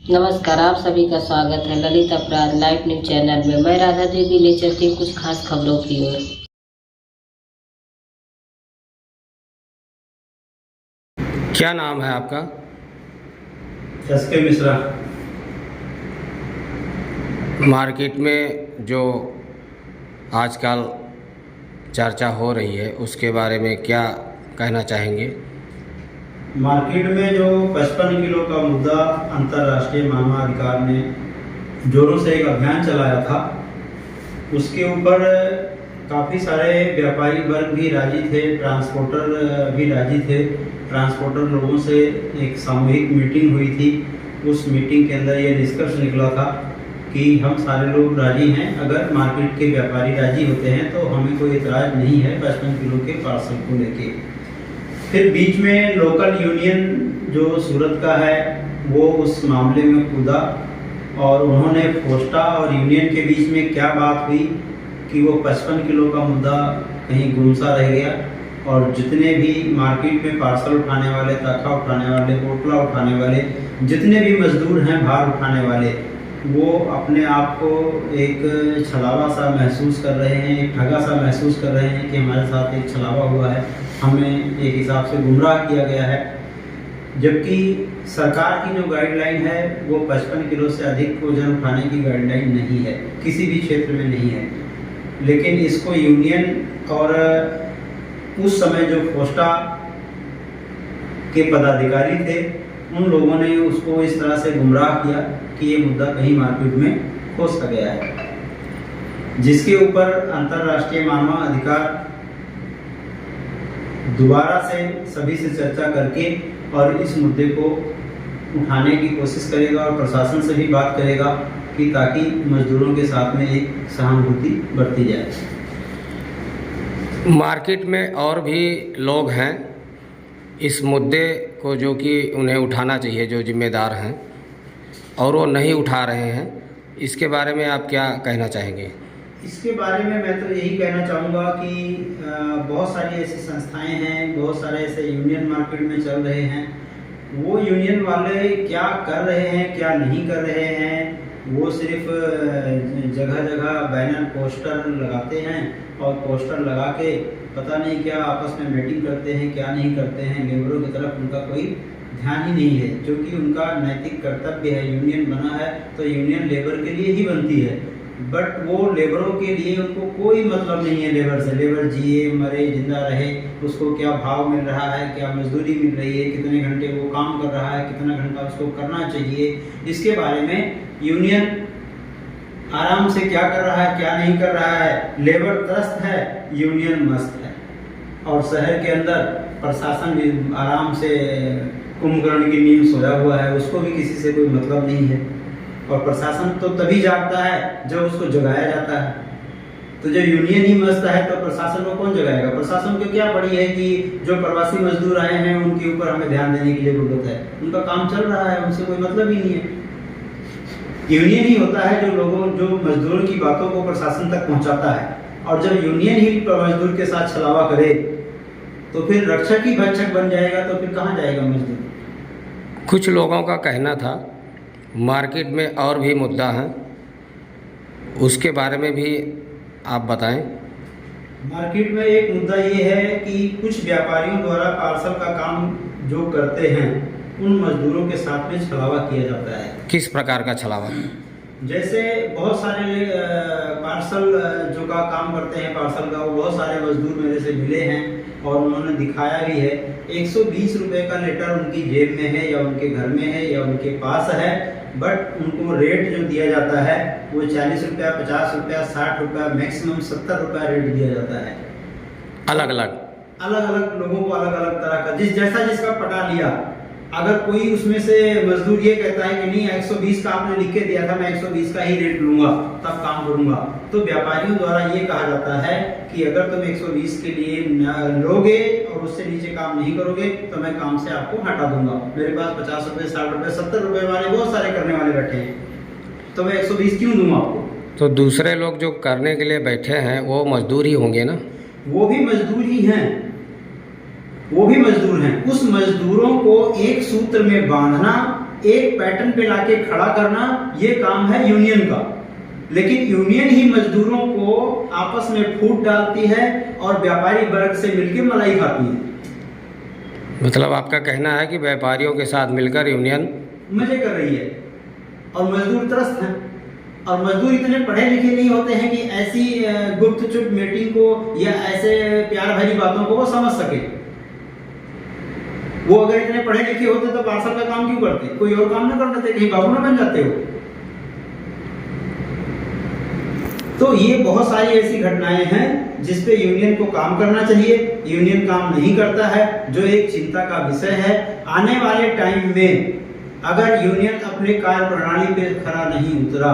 नमस्कार, आप सभी का स्वागत है ललित अपराध लाइव न्यूज चैनल में। मैं राधा देवी ले चलती हूँ कुछ खास खबरों की ओर। क्या नाम है आपका? एसके मिश्रा। मार्केट में जो आजकल चर्चा हो रही है उसके बारे में क्या कहना चाहेंगे? मार्केट में जो 55 किलो का मुद्दा अंतर्राष्ट्रीय मानवाधिकार ने जोरों से एक अभियान चलाया था, उसके ऊपर काफ़ी सारे व्यापारी वर्ग भी राजी थे, ट्रांसपोर्टर भी राजी थे। ट्रांसपोर्टर लोगों से एक सामूहिक मीटिंग हुई थी। उस मीटिंग के अंदर ये निष्कर्ष निकला था कि हम सारे लोग राजी हैं, अगर मार्केट के व्यापारी राजी होते हैं तो हमें कोई एतराज़ नहीं है 55 किलो के पार्सल को लेके। फिर बीच में लोकल यूनियन जो सूरत का है वो उस मामले में कूदा और उन्होंने फोस्टा और यूनियन के बीच में क्या बात हुई कि वो 55 किलो का मुद्दा कहीं गुमसा रह गया और जितने भी मार्केट में पार्सल उठाने वाले, ताखा उठाने वाले, पोटला उठाने वाले, जितने भी मजदूर हैं भार उठाने वाले, वो अपने आप को एक छलावा सा महसूस कर रहे हैं, एक ठगा सा महसूस कर रहे हैं कि हमारे साथ एक छलावा हुआ है, हमें एक हिसाब से गुमराह किया गया है। जबकि सरकार की जो गाइडलाइन है वो 55 किलो से अधिक वजन उठाने की गाइडलाइन नहीं है, किसी भी क्षेत्र में नहीं है। लेकिन इसको यूनियन और उस समय जो फोस्टा के पदाधिकारी थे उन लोगों ने उसको इस तरह से गुमराह किया कि ये मुद्दा कहीं मार्केट में हो सा गया है, जिसके ऊपर अंतर्राष्ट्रीय मानवाधिकार दोबारा से सभी से चर्चा करके और इस मुद्दे को उठाने की कोशिश करेगा और प्रशासन से भी बात करेगा कि ताकि मजदूरों के साथ में एक सहानुभूति बरती जाए। मार्केट में और भी लोग हैं इस मुद्दे को जो कि उन्हें उठाना चाहिए, जो जिम्मेदार हैं, और वो नहीं उठा रहे हैं। इसके बारे में आप क्या कहना चाहेंगे? इसके बारे में मैं तो यही कहना चाहूँगा कि बहुत सारी ऐसी संस्थाएं हैं, बहुत सारे ऐसे यूनियन मार्केट में चल रहे हैं। वो यूनियन वाले क्या कर रहे हैं, क्या नहीं कर रहे हैं, वो सिर्फ जगह जगह बैनर पोस्टर लगाते हैं और पोस्टर लगा के पता नहीं क्या आपस में मीटिंग करते हैं, क्या नहीं करते हैं। लेबरों की तरफ उनका कोई ध्यान ही नहीं है, जो कि उनका नैतिक कर्तव्य है। यूनियन बना है तो यूनियन लेबर के लिए ही बनती है, बट वो लेबरों के लिए उनको कोई मतलब नहीं है। लेबर से, लेबर जिए मरे जिंदा रहे, उसको क्या भाव मिल रहा है, क्या मजदूरी मिल रही है, कितने घंटे वो काम कर रहा है, कितना घंटा उसको करना चाहिए, इसके बारे में यूनियन आराम से क्या कर रहा है, क्या नहीं कर रहा है। लेबर त्रस्त है, यूनियन मस्त है। और शहर के अंदर प्रशासन भी आराम से कुंभकर्ण की नींद सोया हुआ है, उसको भी किसी से कोई मतलब नहीं है। और प्रशासन तो तभी जागता है जब उसको जगाया जाता है। तो जब यूनियन ही मस्त है तो प्रशासन को कौन जगाएगा? प्रशासन को क्या पड़ी है कि जो प्रवासी मजदूर आए हैं उनके ऊपर हमें ध्यान देने की जरूरत है? उनका काम चल रहा है, उनसे कोई मतलब ही नहीं है। यूनियन ही होता है जो मजदूरों की बातों को प्रशासन तक पहुंचाता है। और जब यूनियन ही मजदूर के साथ छलावा करे तो फिर रक्षक ही भक्षक बन जाएगा, तो फिर कहाँ जाएगा मजदूर? कुछ लोगों का कहना था मार्केट में और भी मुद्दा हैं, उसके बारे में भी आप बताएं। मार्केट में एक मुद्दा ये है कि कुछ व्यापारियों द्वारा पार्सल का काम जो करते हैं उन मजदूरों के साथ में छलावा किया जाता है। किस प्रकार का छलावा? जैसे बहुत सारे पार्सल जो का काम करते हैं पार्सल का, वो बहुत सारे मजदूर मेरे से मिले हैं और उन्होंने दिखाया भी है। 120 रुपये का लेटर उनकी जेब में है या उनके घर में है या उनके पास है, बट उनको रेट जो दिया जाता है वो 40 रुपया, 50 रुपया, 60 रुपया, मैक्सिमम 70 रुपया रेट दिया जाता है। अलग अलग लोगों को अलग अलग तरह का, जैसा जिसका पटा लिया। अगर कोई उसमें से मजदूर ये कहता है कि नहीं 120 का आपने लिख के दिया था, मैं 120 का ही रेट लूंगा तब काम करूंगा, तो व्यापारियों द्वारा ये कहा जाता है कि अगर तुम 120 के लिए लोगे और उससे नीचे काम नहीं करोगे तो मैं काम से आपको हटा दूंगा। मेरे पास 50 रुपये, 60 रुपये, 70 रुपये वाले बहुत सारे करने वाले बैठे हैं, तो मैं 120 क्यों दूंगा आपको? तो दूसरे लोग जो करने के लिए बैठे हैं वो मजदूर ही होंगे ना? वो भी मजदूर ही हैं, वो भी मजदूर हैं। उस मजदूरों को एक सूत्र में बांधना एक पैटर्न पे लाके खड़ा करना ये काम है यूनियन का, लेकिन यूनियन ही मजदूरों को आपस में फूट डालती है और व्यापारी वर्ग से मिलकर मलाई खाती है। मतलब आपका कहना है कि व्यापारियों के साथ मिलकर यूनियन मजे कर रही है और मजदूर त्रस्त हैं। और मजदूर इतने पढ़े लिखे नहीं होते हैं कि ऐसी गुप्त चुप मीटिंग को या ऐसे प्यार भरी बातों को वो समझ सके। वो अगर इतने पढ़े लिखे होते तो पार्सल का काम क्यों करते, कोई और काम ना कर लेते, कहीं बाबू ना बन जाते हो। तो ये बहुत सारी ऐसी घटनाएं हैं जिस पे यूनियन को काम करना चाहिए। यूनियन काम नहीं करता है, जो एक चिंता का विषय है। आने वाले टाइम में अगर यूनियन अपने कार्य प्रणाली पे खरा नहीं उतरा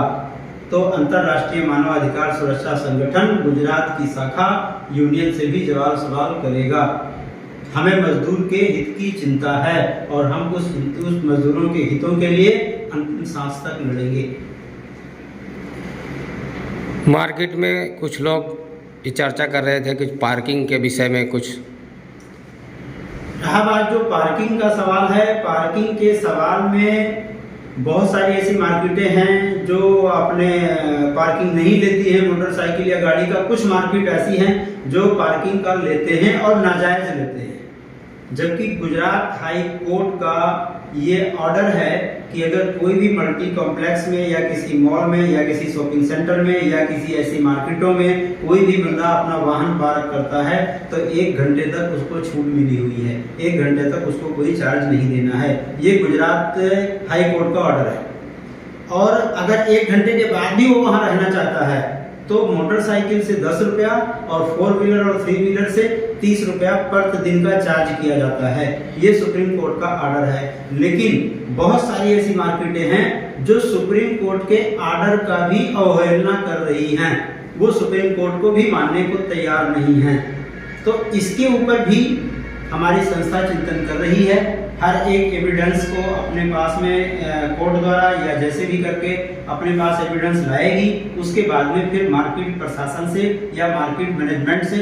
तो अंतर्राष्ट्रीय मानवाधिकार सुरक्षा संगठन गुजरात की शाखा यूनियन से भी जवाब सवाल करेगा। हमें मजदूर के हित की चिंता है और हम उस मजदूरों के हितों के लिए अंतिम सांस तक लड़ेंगे। मार्केट में कुछ लोग ये चर्चा कर रहे थे कि पार्किंग के विषय में कुछ रहा बात। जो पार्किंग का सवाल है, पार्किंग के सवाल में बहुत सारी ऐसी मार्केटें हैं जो अपने पार्किंग नहीं लेती है मोटरसाइकिल या गाड़ी का। कुछ मार्केट ऐसी हैं जो पार्किंग का लेते हैं और नाजायज लेते हैं, जबकि गुजरात हाई कोर्ट का ये ऑर्डर है कि अगर कोई भी मल्टी कॉम्प्लेक्स में या किसी मॉल में या किसी शॉपिंग सेंटर में या किसी ऐसी मार्केटों में कोई भी बंदा अपना वाहन पार्क करता है तो 1 घंटे तक उसको छूट मिली हुई है। 1 घंटे तक उसको कोई चार्ज नहीं देना है। ये गुजरात हाई कोर्ट का ऑर्डर है। और अगर 1 घंटे के बाद भी वो वहां रहना चाहता है तो मोटरसाइकिल से 10 रुपया और 4 व्हीलर और 3 व्हीलर से 30 रुपया प्रति दिन का चार्ज किया जाता है। ये सुप्रीम कोर्ट का ऑर्डर है। लेकिन बहुत सारी ऐसी मार्केटें हैं जो सुप्रीम कोर्ट के ऑर्डर का भी अवहेलना कर रही हैं, वो सुप्रीम कोर्ट को भी मानने को तैयार नहीं है। तो इसके ऊपर भी हमारी संस्था चिंतन कर रही है। हर एक एविडेंस को अपने पास में कोर्ट द्वारा या जैसे भी करके अपने पास एविडेंस लाएगी। उसके बाद में फिर मार्केट प्रशासन से या मार्केट मैनेजमेंट से